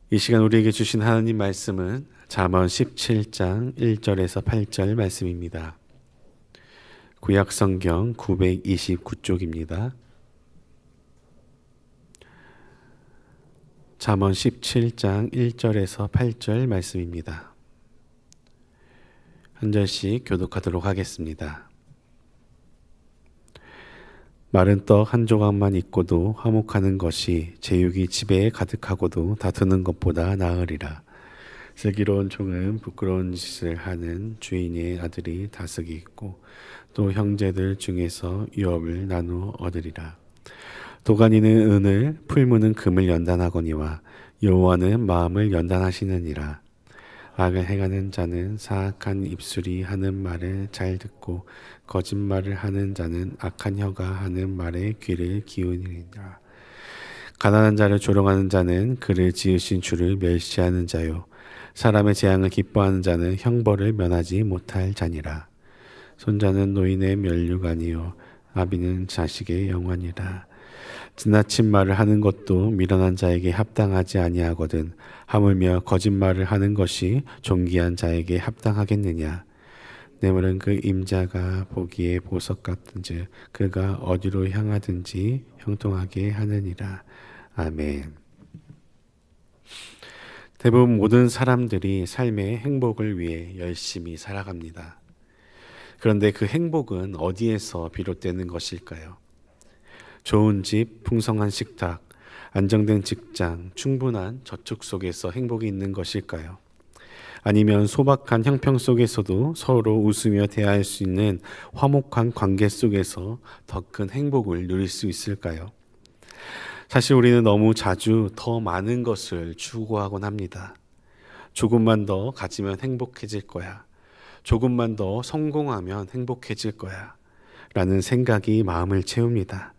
이 시간 우리에게 주신 하나님 말씀은 잠언 17장 1절에서 8절 말씀입니다. 구약 성경 929쪽입니다. 잠언 17장 1절에서 8절 말씀입니다. 한 절씩 교독하도록 하겠습니다. 마른 떡 한 조각만 있고도 화목하는 것이 제육이 집에 가득하고도 다투는 것보다 나으리라. 슬기로운 종은 부끄러운 짓을 하는 주인의 아들이 다스기 있고 또 형제들 중에서 유업을 나누어 얻으리라. 도가니는 은을, 풀무는 금을 연단하거니와 여호와는 마음을 연단하시느니라. 악을 행하는 자는 사악한 입술이 하는 말을 잘 듣고 거짓말을 하는 자는 악한 혀가 하는 말에 귀를 기울이니라. 가난한 자를 조롱하는 자는 그를 지으신 주를 멸시하는 자요 사람의 재앙을 기뻐하는 자는 형벌을 면하지 못할 자니라. 손자는 노인의 면류가 아니요 아비는 자식의 영원이라. 지나친 말을 하는 것도 미련한 자에게 합당하지 아니하거든 하물며 거짓말을 하는 것이 존귀한 자에게 합당하겠느냐. 뇌물은 그 임자가 보기에 보석 같은즉 그가 어디로 향하든지 형통하게 하느니라. 아멘. 대부분 모든 사람들이 삶의 행복을 위해 열심히 살아갑니다. 그런데 그 행복은 어디에서 비롯되는 것일까요? 좋은 집, 풍성한 식탁, 안정된 직장, 충분한 저축 속에서 행복이 있는 것일까요? 아니면 소박한 형평 속에서도 서로 웃으며 대화할 수 있는 화목한 관계 속에서 더 큰 행복을 누릴 수 있을까요? 사실 우리는 너무 자주 더 많은 것을 추구하곤 합니다. 조금만 더 가지면 행복해질 거야. 조금만 더 성공하면 행복해질 거야. 라는 생각이 마음을 채웁니다.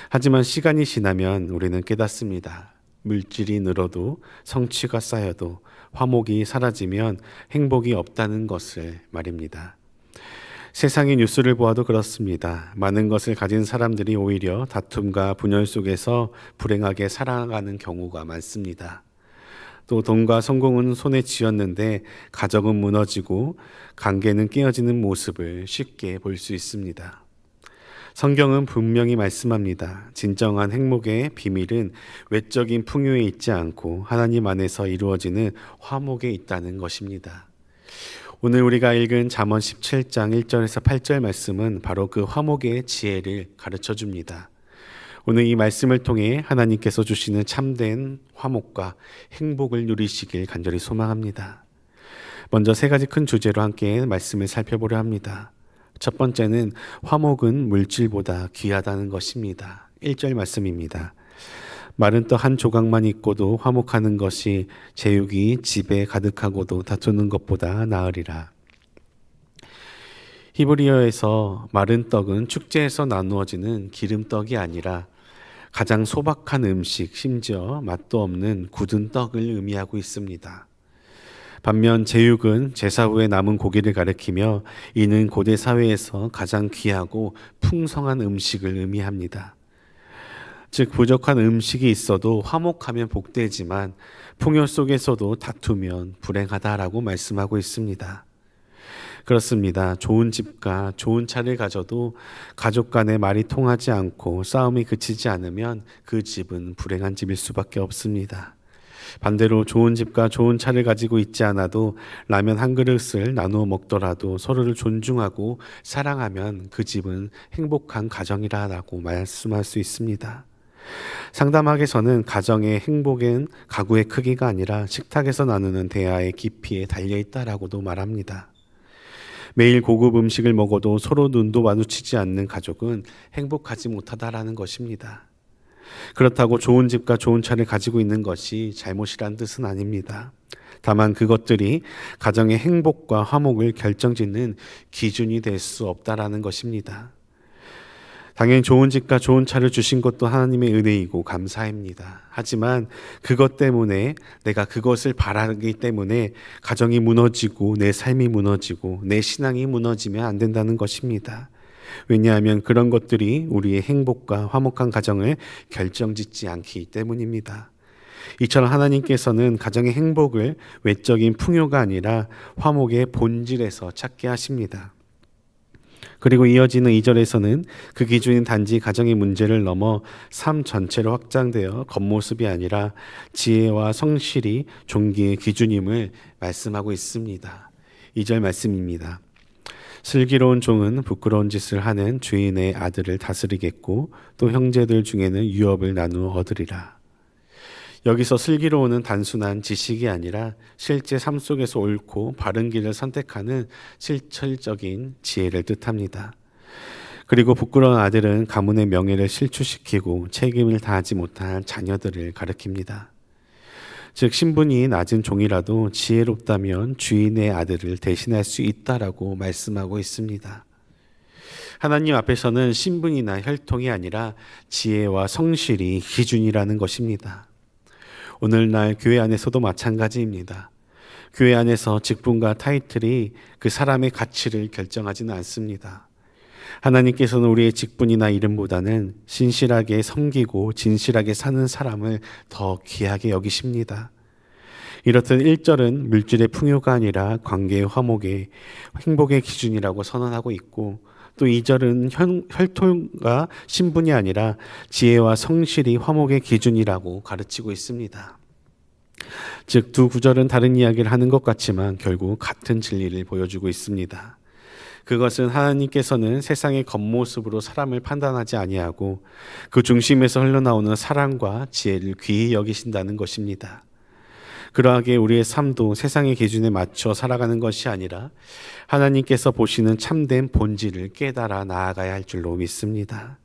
하지만 시간이 지나면 우리는 깨닫습니다. 물질이 늘어도 성취가 쌓여도 화목이 사라지면 행복이 없다는 것을 말입니다. 세상의 뉴스를 보아도 그렇습니다. 많은 것을 가진 사람들이 오히려 다툼과 분열 속에서 불행하게 살아가는 경우가 많습니다. 또 돈과 성공은 손에 쥐었는데 가정은 무너지고 관계는 깨어지는 모습을 쉽게 볼 수 있습니다. 성경은 분명히 말씀합니다. 진정한 행복의 비밀은 외적인 풍요에 있지 않고 하나님 안에서 이루어지는 화목에 있다는 것입니다. 오늘 우리가 읽은 잠언 17장 1절에서 8절 말씀은 바로 그 화목의 지혜를 가르쳐 줍니다. 오늘 이 말씀을 통해 하나님께서 주시는 참된 화목과 행복을 누리시길 간절히 소망합니다. 먼저 세 가지 큰 주제로 함께 말씀을 살펴보려 합니다. 첫 번째는 화목은 물질보다 귀하다는 것입니다. 1절 말씀입니다. 마른 떡 한 조각만 있고도 화목하는 것이 제육이 집에 가득하고도 다투는 것보다 나으리라. 히브리어에서 마른 떡은 축제에서 나누어지는 기름떡이 아니라 가장 소박한 음식, 심지어 맛도 없는 굳은 떡을 의미하고 있습니다. 반면 제육은 제사 후에 남은 고기를 가리키며 이는 고대 사회에서 가장 귀하고 풍성한 음식을 의미합니다. 즉 부족한 음식이 있어도 화목하면 복되지만 풍요 속에서도 다투면 불행하다라고 말씀하고 있습니다. 그렇습니다. 좋은 집과 좋은 차를 가져도 가족 간의 말이 통하지 않고 싸움이 그치지 않으면 그 집은 불행한 집일 수밖에 없습니다. 반대로 좋은 집과 좋은 차를 가지고 있지 않아도 라면 한 그릇을 나누어 먹더라도 서로를 존중하고 사랑하면 그 집은 행복한 가정이라고 말씀할 수 있습니다. 상담학에서는 가정의 행복은 가구의 크기가 아니라 식탁에서 나누는 대화의 깊이에 달려있다라고도 말합니다. 매일 고급 음식을 먹어도 서로 눈도 마주치지 않는 가족은 행복하지 못하다라는 것입니다. 그렇다고 좋은 집과 좋은 차를 가지고 있는 것이 잘못이란 뜻은 아닙니다. 다만 그것들이 가정의 행복과 화목을 결정짓는 기준이 될 수 없다라는 것입니다. 당연히 좋은 집과 좋은 차를 주신 것도 하나님의 은혜이고 감사합니다. 하지만 그것 때문에 내가 그것을 바라기 때문에 가정이 무너지고 내 삶이 무너지고 내 신앙이 무너지면 안 된다는 것입니다. 왜냐하면 그런 것들이 우리의 행복과 화목한 가정을 결정짓지 않기 때문입니다. 이처럼 하나님께서는 가정의 행복을 외적인 풍요가 아니라 화목의 본질에서 찾게 하십니다. 그리고 이어지는 2절에서는 그 기준인 단지 가정의 문제를 넘어 삶 전체로 확장되어 겉모습이 아니라 지혜와 성실이 존귀의 기준임을 말씀하고 있습니다. 2절 말씀입니다. 슬기로운 종은 부끄러운 짓을 하는 주인의 아들을 다스리겠고 또 형제들 중에는 유업을 나누어 얻으리라. 여기서 슬기로운은 단순한 지식이 아니라 실제 삶 속에서 옳고 바른 길을 선택하는 실질적인 지혜를 뜻합니다. 그리고 부끄러운 아들은 가문의 명예를 실추시키고 책임을 다하지 못한 자녀들을 가리킵니다. 즉 신분이 낮은 종이라도 지혜롭다면 주인의 아들을 대신할 수 있다라고 말씀하고 있습니다. 하나님 앞에서는 신분이나 혈통이 아니라 지혜와 성실이 기준이라는 것입니다. 오늘날 교회 안에서도 마찬가지입니다. 교회 안에서 직분과 타이틀이 그 사람의 가치를 결정하지는 않습니다. 하나님께서는 우리의 직분이나 이름보다는 신실하게 섬기고 진실하게 사는 사람을 더 귀하게 여기십니다. 이렇듯 1절은 물질의 풍요가 아니라 관계의 화목의 행복의 기준이라고 선언하고 있고 또 2절은 혈통과 신분이 아니라 지혜와 성실이 화목의 기준이라고 가르치고 있습니다. 즉 두 구절은 다른 이야기를 하는 것 같지만 결국 같은 진리를 보여주고 있습니다. 그것은 하나님께서는 세상의 겉모습으로 사람을 판단하지 아니하고 그 중심에서 흘러나오는 사랑과 지혜를 귀히 여기신다는 것입니다. 그러하게 우리의 삶도 세상의 기준에 맞춰 살아가는 것이 아니라 하나님께서 보시는 참된 본질을 깨달아 나아가야 할 줄로 믿습니다.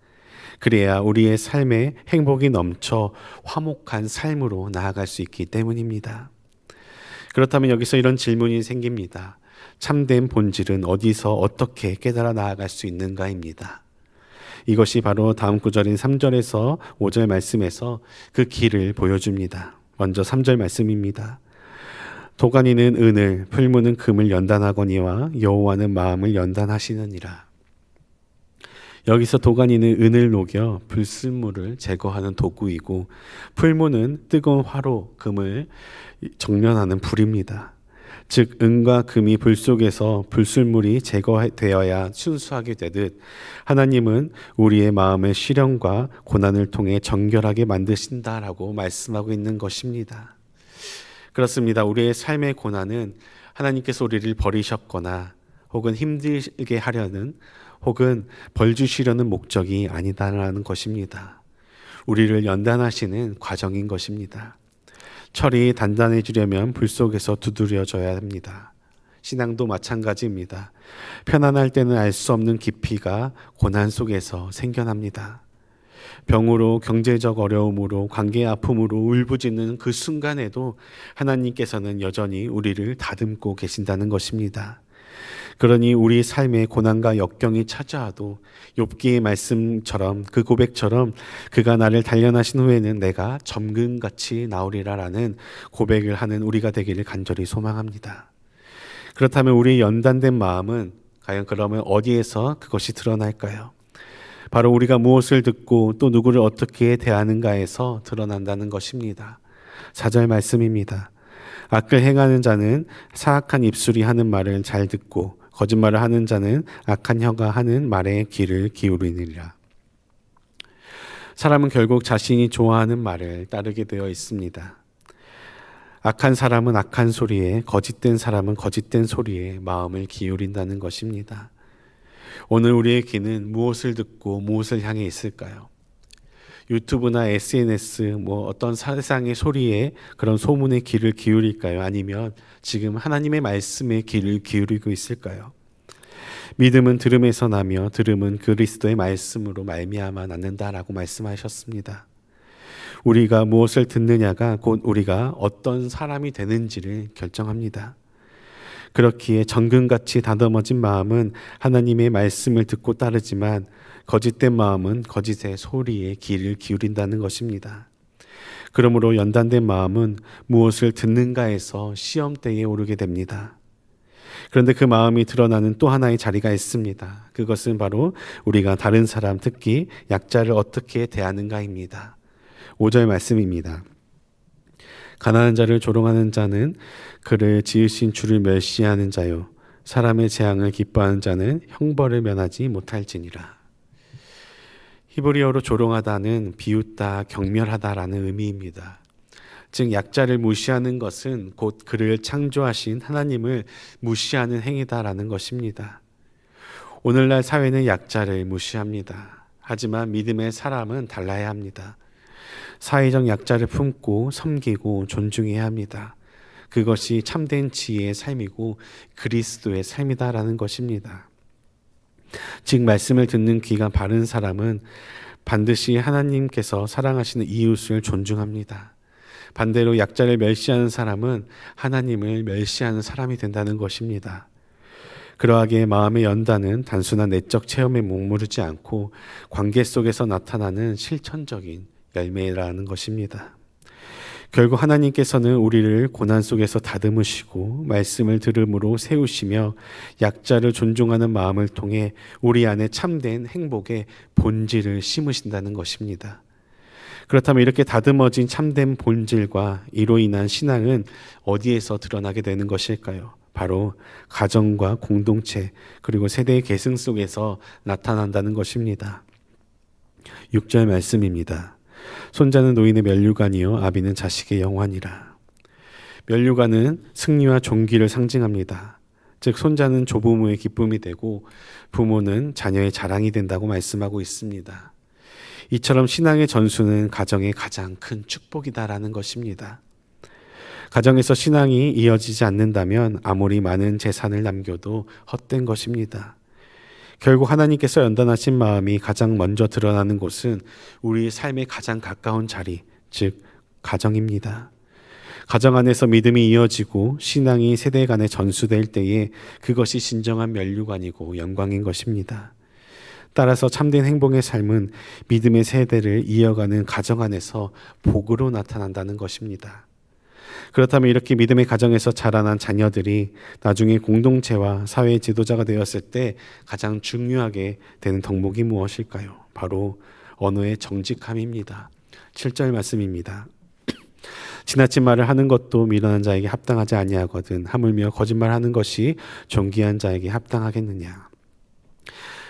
그래야 우리의 삶에 행복이 넘쳐 화목한 삶으로 나아갈 수 있기 때문입니다. 그렇다면 여기서 이런 질문이 생깁니다. 참된 본질은 어디서 어떻게 깨달아 나아갈 수 있는가입니다. 이것이 바로 다음 구절인 3절에서 5절 말씀에서 그 길을 보여줍니다. 먼저 3절 말씀입니다. 도가니는 은을, 풀무는 금을 연단하거니와 여호와는 마음을 연단하시느니라. 여기서 도가니는 은을 녹여 불순물을 제거하는 도구이고 풀무는 뜨거운 화로 금을 정련하는 불입니다. 즉 은과 금이 불 속에서 불순물이 제거되어야 순수하게 되듯 하나님은 우리의 마음의 시련과 고난을 통해 정결하게 만드신다라고 말씀하고 있는 것입니다. 그렇습니다. 우리의 삶의 고난은 하나님께서 우리를 버리셨거나 혹은 힘들게 하려는 혹은 벌 주시려는 목적이 아니다라는 것입니다. 우리를 연단하시는 과정인 것입니다. 철이 단단해지려면 불 속에서 두드려져야 합니다. 신앙도 마찬가지입니다. 편안할 때는 알 수 없는 깊이가 고난 속에서 생겨납니다. 병으로, 경제적 어려움으로, 관계의 아픔으로 울부짖는 그 순간에도 하나님께서는 여전히 우리를 다듬고 계신다는 것입니다. 그러니 우리 삶에 고난과 역경이 찾아와도 욥기의 말씀처럼 그 고백처럼 그가 나를 단련하신 후에는 내가 점금같이 나오리라라는 고백을 하는 우리가 되기를 간절히 소망합니다. 그렇다면 우리의 연단된 마음은 과연 그러면 어디에서 그것이 드러날까요? 바로 우리가 무엇을 듣고 또 누구를 어떻게 대하는가에서 드러난다는 것입니다. 4절 말씀입니다. 악을 행하는 자는 사악한 입술이 하는 말을 잘 듣고 거짓말을 하는 자는 악한 혀가 하는 말에 귀를 기울이느니라. 사람은 결국 자신이 좋아하는 말을 따르게 되어 있습니다. 악한 사람은 악한 소리에, 거짓된 사람은 거짓된 소리에 마음을 기울인다는 것입니다. 오늘 우리의 귀는 무엇을 듣고 무엇을 향해 있을까요? 유튜브나 SNS 어떤 세상의 소리에 그런 소문에 귀를 기울일까요? 아니면 지금 하나님의 말씀에 귀를 기울이고 있을까요? 믿음은 들음에서 나며 들음은 그리스도의 말씀으로 말미암아 낳는다라고 말씀하셨습니다. 우리가 무엇을 듣느냐가 곧 우리가 어떤 사람이 되는지를 결정합니다. 그렇기에 정금같이 다듬어진 마음은 하나님의 말씀을 듣고 따르지만 거짓된 마음은 거짓의 소리에 귀를 기울인다는 것입니다. 그러므로 연단된 마음은 무엇을 듣는가에서 시험대에 오르게 됩니다. 그런데 그 마음이 드러나는 또 하나의 자리가 있습니다. 그것은 바로 우리가 다른 사람, 특히 약자를 어떻게 대하는가입니다. 5절 말씀입니다. 가난한 자를 조롱하는 자는 그를 지으신 주를 멸시하는 자요 사람의 재앙을 기뻐하는 자는 형벌을 면하지 못할지니라. 히브리어로 조롱하다는 비웃다, 경멸하다라는 의미입니다. 즉 약자를 무시하는 것은 곧 그를 창조하신 하나님을 무시하는 행위다라는 것입니다. 오늘날 사회는 약자를 무시합니다. 하지만 믿음의 사람은 달라야 합니다. 사회적 약자를 품고 섬기고 존중해야 합니다. 그것이 참된 지혜의 삶이고 그리스도의 삶이다라는 것입니다. 즉 말씀을 듣는 귀가 바른 사람은 반드시 하나님께서 사랑하시는 이웃을 존중합니다. 반대로 약자를 멸시하는 사람은 하나님을 멸시하는 사람이 된다는 것입니다. 그러하기에 마음의 연단은 단순한 내적 체험에 머무르지 않고 관계 속에서 나타나는 실천적인 열매라는 것입니다. 결국 하나님께서는 우리를 고난 속에서 다듬으시고 말씀을 들음으로 세우시며 약자를 존중하는 마음을 통해 우리 안에 참된 행복의 본질을 심으신다는 것입니다. 그렇다면 이렇게 다듬어진 참된 본질과 이로 인한 신앙은 어디에서 드러나게 되는 것일까요? 바로 가정과 공동체 그리고 세대의 계승 속에서 나타난다는 것입니다. 6절 말씀입니다. 손자는 노인의 면류관이요 아비는 자식의 영환이라. 면류관은 승리와 존귀를 상징합니다. 즉 손자는 조부모의 기쁨이 되고 부모는 자녀의 자랑이 된다고 말씀하고 있습니다. 이처럼 신앙의 전수는 가정의 가장 큰 축복이다라는 것입니다. 가정에서 신앙이 이어지지 않는다면 아무리 많은 재산을 남겨도 헛된 것입니다. 결국 하나님께서 연단하신 마음이 가장 먼저 드러나는 곳은 우리 삶의 가장 가까운 자리, 즉 가정입니다. 가정 안에서 믿음이 이어지고 신앙이 세대 간에 전수될 때에 그것이 진정한 면류관이고 영광인 것입니다. 따라서 참된 행복의 삶은 믿음의 세대를 이어가는 가정 안에서 복으로 나타난다는 것입니다. 그렇다면 이렇게 믿음의 가정에서 자라난 자녀들이 나중에 공동체와 사회의 지도자가 되었을 때 가장 중요하게 되는 덕목이 무엇일까요? 바로 언어의 정직함입니다. 7절 말씀입니다. 지나친 말을 하는 것도 미련한 자에게 합당하지 아니하거든 하물며 거짓말하는 것이 존귀한 자에게 합당하겠느냐.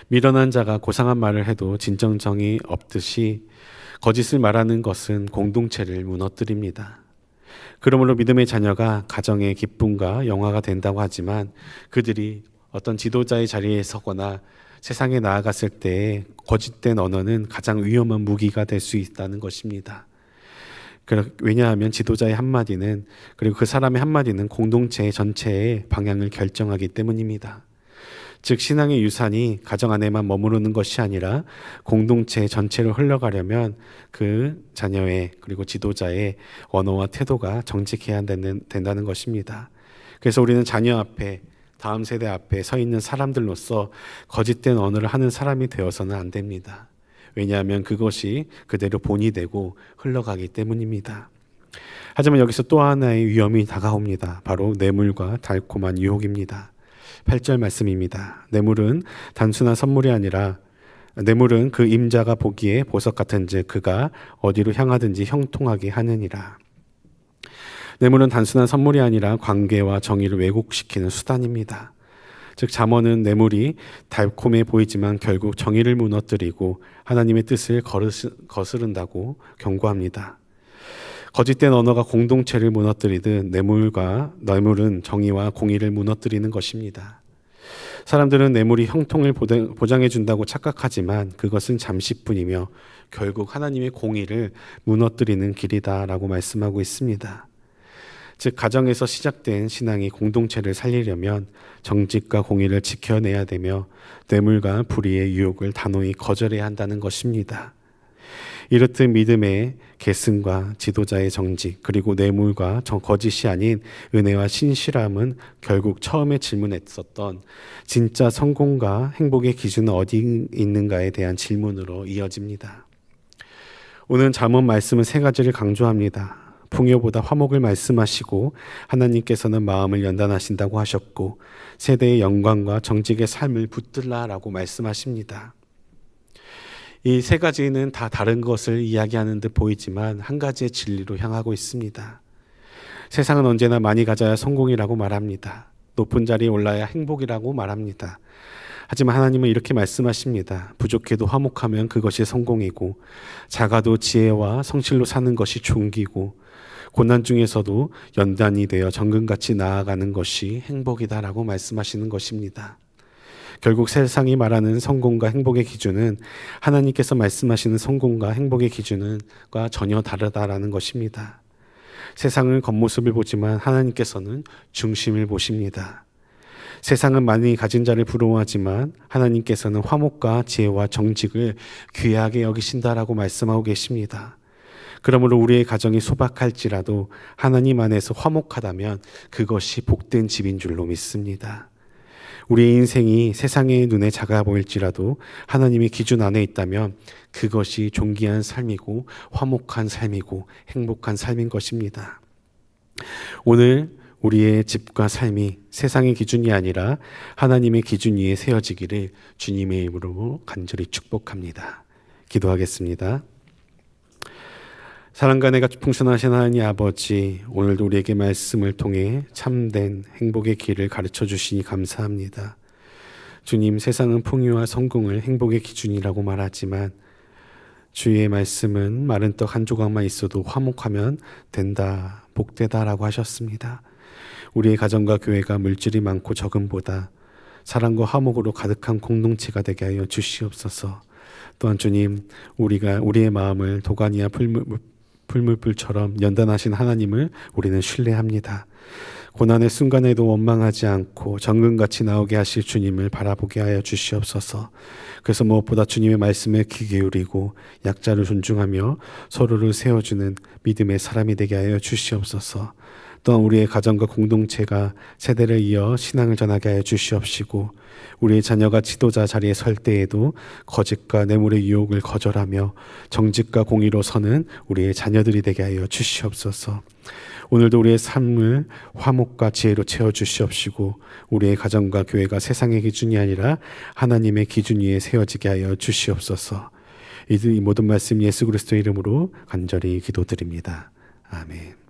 미련한 자가 고상한 말을 해도 진정성이 없듯이 거짓을 말하는 것은 공동체를 무너뜨립니다. 그러므로 믿음의 자녀가 가정의 기쁨과 영화가 된다고 하지만 그들이 어떤 지도자의 자리에 서거나 세상에 나아갔을 때 거짓된 언어는 가장 위험한 무기가 될 수 있다는 것입니다. 왜냐하면 지도자의 한마디는 그리고 그 사람의 한마디는 공동체 전체의 방향을 결정하기 때문입니다. 즉 신앙의 유산이 가정 안에만 머무르는 것이 아니라 공동체 전체로 흘러가려면 그 자녀의 그리고 지도자의 언어와 태도가 정직해야 된다는 것입니다. 그래서 우리는 자녀 앞에 다음 세대 앞에 서 있는 사람들로서 거짓된 언어를 하는 사람이 되어서는 안 됩니다. 왜냐하면 그것이 그대로 본이 되고 흘러가기 때문입니다. 하지만 여기서 또 하나의 위험이 다가옵니다. 바로 뇌물과 달콤한 유혹입니다. 8절 말씀입니다. 뇌물은 단순한 선물이 아니라 뇌물은 그 임자가 보기에 보석 같은즉 그가 어디로 향하든지 형통하게 하느니라. 뇌물은 단순한 선물이 아니라 관계와 정의를 왜곡시키는 수단입니다. 즉 잠언은 뇌물이 달콤해 보이지만 결국 정의를 무너뜨리고 하나님의 뜻을 거스른다고 경고합니다. 거짓된 언어가 공동체를 무너뜨리듯 뇌물은 정의와 공의를 무너뜨리는 것입니다. 사람들은 뇌물이 형통을 보장해 준다고 착각하지만 그것은 잠시뿐이며 결국 하나님의 공의를 무너뜨리는 길이다라고 말씀하고 있습니다. 즉 가정에서 시작된 신앙이 공동체를 살리려면 정직과 공의를 지켜내야 되며 뇌물과 불의의 유혹을 단호히 거절해야 한다는 것입니다. 이렇듯 믿음의 계승과 지도자의 정직 그리고 뇌물과 거짓이 아닌 은혜와 신실함은 결국 처음에 질문했었던 진짜 성공과 행복의 기준은 어디 있는가에 대한 질문으로 이어집니다. 오늘 잠언 말씀은 세 가지를 강조합니다. 풍요보다 화목을 말씀하시고 하나님께서는 마음을 연단하신다고 하셨고 세대의 영광과 정직의 삶을 붙들라라고 말씀하십니다. 이 세 가지는 다 다른 것을 이야기하는 듯 보이지만 한 가지의 진리로 향하고 있습니다. 세상은 언제나 많이 가져야 성공이라고 말합니다. 높은 자리에 올라야 행복이라고 말합니다. 하지만 하나님은 이렇게 말씀하십니다. 부족해도 화목하면 그것이 성공이고, 작아도 지혜와 성실로 사는 것이 존귀고, 고난 중에서도 연단이 되어 정금같이 나아가는 것이 행복이다라고 말씀하시는 것입니다. 결국 세상이 말하는 성공과 행복의 기준은 하나님께서 말씀하시는 성공과 행복의 기준과 전혀 다르다라는 것입니다. 세상은 겉모습을 보지만 하나님께서는 중심을 보십니다. 세상은 많이 가진 자를 부러워하지만 하나님께서는 화목과 지혜와 정직을 귀하게 여기신다라고 말씀하고 계십니다. 그러므로 우리의 가정이 소박할지라도 하나님 안에서 화목하다면 그것이 복된 집인 줄로 믿습니다. 우리의 인생이 세상의 눈에 작아 보일지라도 하나님의 기준 안에 있다면 그것이 존귀한 삶이고 화목한 삶이고 행복한 삶인 것입니다. 오늘 우리의 집과 삶이 세상의 기준이 아니라 하나님의 기준 위에 세워지기를 주님의 이름으로 간절히 축복합니다. 기도하겠습니다. 사랑과 은혜가 풍성하신 하나님 아버지, 오늘도 우리에게 말씀을 통해 참된 행복의 길을 가르쳐 주시니 감사합니다. 주님, 세상은 풍요와 성공을 행복의 기준이라고 말하지만 주의 말씀은 마른 떡 한 조각만 있어도 화목하면 된다, 복되다라고 하셨습니다. 우리의 가정과 교회가 물질이 많고 적음보다 사랑과 화목으로 가득한 공동체가 되게 하여 주시옵소서. 또한 주님, 우리의 마음을 도가니와 풀물불처럼 연단하신 하나님을 우리는 신뢰합니다. 고난의 순간에도 원망하지 않고 정금같이 나오게 하실 주님을 바라보게 하여 주시옵소서. 그래서 무엇보다 주님의 말씀에 귀 기울이고 약자를 존중하며 서로를 세워주는 믿음의 사람이 되게 하여 주시옵소서. 또한 우리의 가정과 공동체가 세대를 이어 신앙을 전하게 하여 주시옵시고, 우리의 자녀가 지도자 자리에 설 때에도 거짓과 뇌물의 유혹을 거절하며 정직과 공의로 서는 우리의 자녀들이 되게 하여 주시옵소서. 오늘도 우리의 삶을 화목과 지혜로 채워주시옵시고, 우리의 가정과 교회가 세상의 기준이 아니라 하나님의 기준 위에 세워지게 하여 주시옵소서. 이 모든 말씀 예수 그리스도의 이름으로 간절히 기도드립니다. 아멘.